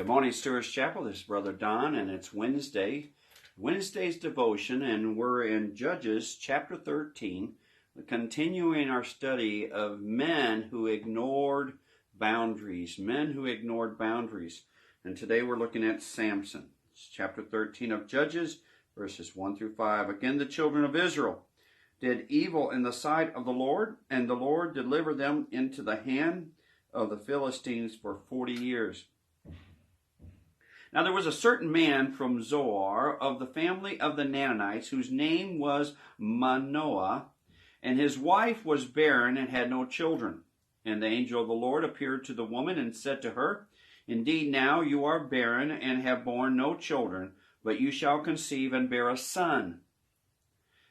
Good morning, Stewart's Chapel. This is Brother Don, and it's Wednesday's devotion, and we're in Judges chapter 13, continuing our study of men who ignored boundaries. And today we're looking at Samson. It's chapter 13 of Judges, verses 1 through 5. Again, the children of Israel did evil in the sight of the Lord, and the Lord delivered them into the hand of the Philistines for 40 years. Now there was a certain man from Zoar of the family of the Canaanites, whose name was Manoah, and his wife was barren and had no children. And the angel of the Lord appeared to the woman and said to her, Indeed, now you are barren and have borne no children, but you shall conceive and bear a son.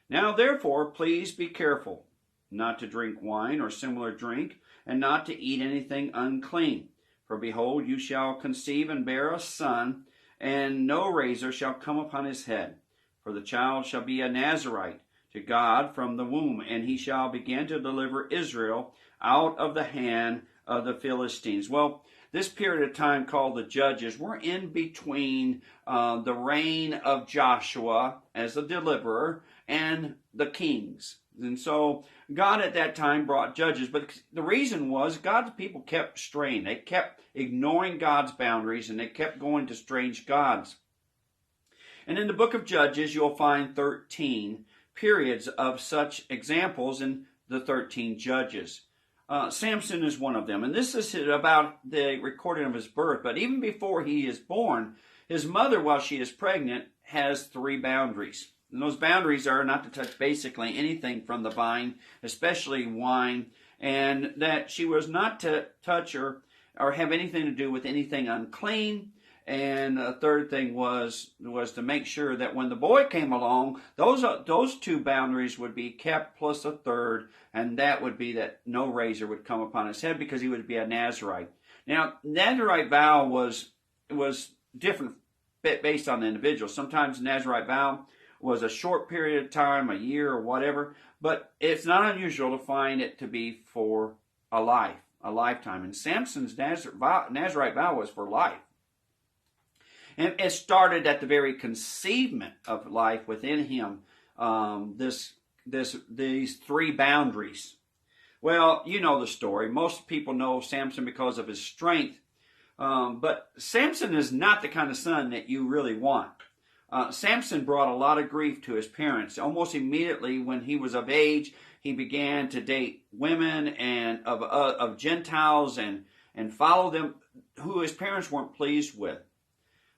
Now therefore, please be careful, not to drink wine or similar drink, and not to eat anything unclean. For behold, you shall conceive and bear a son, and no razor shall come upon his head. For the child shall be a Nazarite to God from the womb, and he shall begin to deliver Israel out of the hand of the Philistines. Well, this period of time called the Judges, we're in between the reign of Joshua as a deliverer and the kings. And so God at that time brought judges, but the reason was God's people kept straying. They kept ignoring God's boundaries, and they kept going to strange gods. And in the book of Judges, you'll find 13 periods of such examples in the 13 judges. Samson is one of them, and this is about the recording of his birth. But even before he is born, his mother, while she is pregnant, has 3 boundaries. And those boundaries are not to touch basically anything from the vine, especially wine, and that she was not to touch or have anything to do with anything unclean. And the third thing was to make sure that when the boy came along, those 2 boundaries would be kept, plus a third, and that would be that no razor would come upon his head because he would be a Nazarite. Now, Nazarite vow was different based on the individual. Sometimes the Nazarite vow was a short period of time, a year or whatever, but it's not unusual to find it to be for a lifetime. And Samson's Nazarite vow was for life. And it started at the very conceivement of life within him, these 3 boundaries. Well, you know the story. Most people know Samson because of his strength, but Samson is not the kind of son that you really want. Samson brought a lot of grief to his parents. Almost immediately when he was of age, he began to date women and of Gentiles and follow them who his parents weren't pleased with.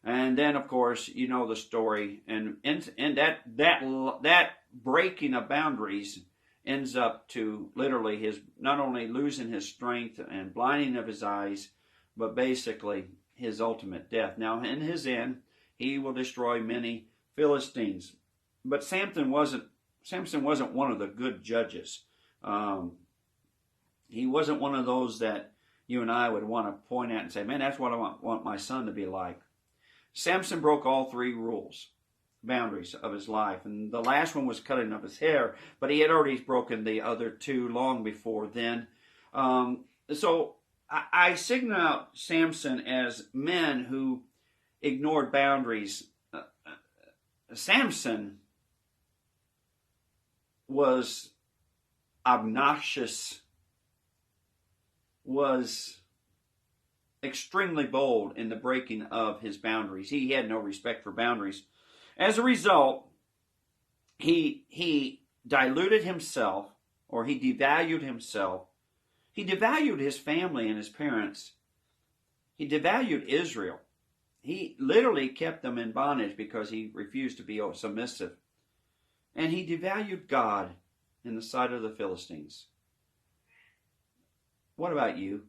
And then, of course, you know the story. And that breaking of boundaries ends up to literally his not only losing his strength and blinding of his eyes, but basically his ultimate death. Now, in his end, he will destroy many Philistines. But Samson wasn't one of the good judges. He wasn't one of those that you and I would want to point at and say, man, that's what I want my son to be like. Samson broke all 3 boundaries of his life. And the last one was cutting of his hair, but he had already broken the other 2 long before then. So I signal out Samson as men who ignored boundaries. Samson was obnoxious, was extremely bold in the breaking of his boundaries. He had no respect for boundaries. As a result, he diluted himself, or he devalued himself. He devalued his family and his parents. He devalued Israel. He literally kept them in bondage because he refused to be submissive. And he devalued God in the sight of the Philistines. What about you?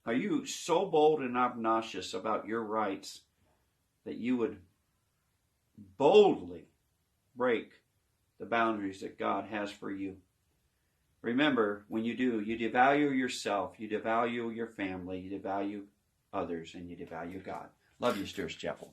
Are you so bold and obnoxious about your rights that you would boldly break the boundaries that God has for you? Remember, when you do, you devalue yourself, you devalue your family, you devalue others, and you devalue God. Love you, Stewart's Chapel.